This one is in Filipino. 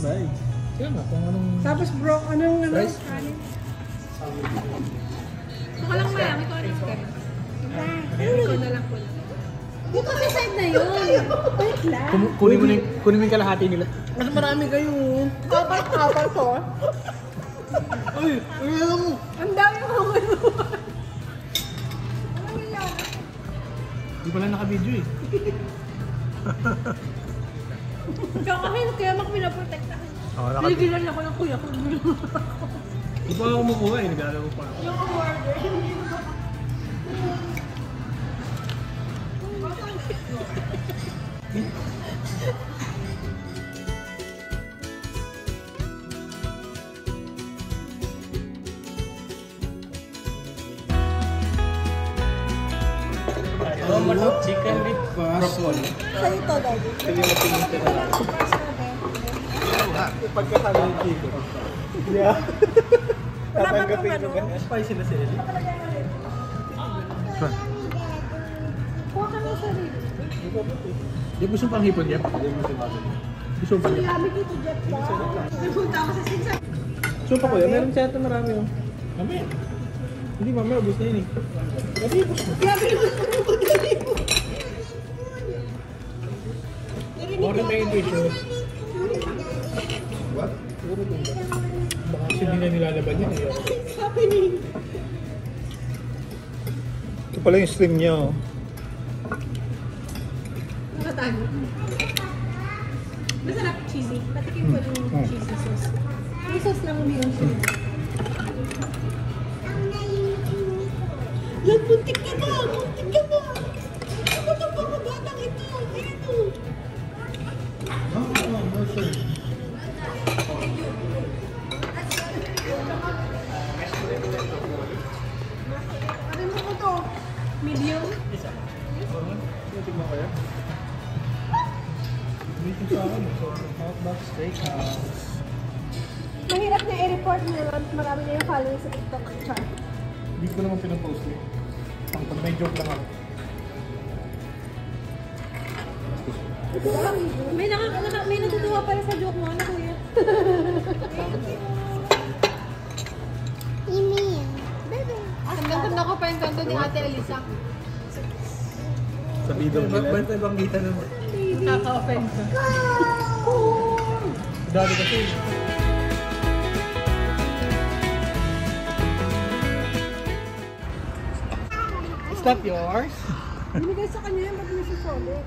Right. Kaya nga, kung anong... Tapos bro, anong rice? kanin? Ito ka lang mayang, ito anong kanin? Ito na lang po. Dito sa side na yun. Wait lang. Kunin mo yung kalahati nila. Mas marami kayo. Kapal to. Ay, alam mo. Ang dami ko ano. Hindi pala naka-video eh. Kaya mak pinaprotektahan. Piligilan ako ng kuya ko. Hindi pa ako kumukuha eh, naglalaro pa. Yung order. Chicken with broccoli. Sa ito, Daddy. Sige, matingin ka na. Pagkakala yung chicken. Yeah. Tatanggapin ko ganyan. Spicy na si Ellie. Kuha ka ng sarili. Di gusto pang hipon, Jeff? Gusto pang hipon. Sabi dito, Jeff ba? Nagpunta ako sa sinsa. Supa ko yan, meron siya ito marami oh. Mamaya. Hindi, mamaya, ubus na yun eh. Grabe, ubus na. Grabe naman ako yung pagkain mo. Orientation. What? Baka kasi hindi na nilalaban yun eh. What's happening? Ito pala yung stream niya oh. Nakatago. Masarap cheesy. Patikin ko yung cheesy sauce. Yung sauce lang hindi yung cheesy. Yan, muntik ka ba? Muntik ka ba? Ano ba mga batang ito? Ito. Ano mo ito? Medium. Tingnan ko yan. Dito sa akin, so Outback Steakhouse. Mahirap na i-report na marami na yung followers sa TikTok. Char. Hindi ko naman pinapost eh. Pag may joke lang ako. May natutuwa pala sa joke mo, ano kuya? Tanda ko pa yung kanto ni Ate Elisa. Sa bidong nila. Ba't may banggita naman? Nakaka-offend ka. Dali kasi. Is that yours? Binigay sa kanya yan, ba't may susoli?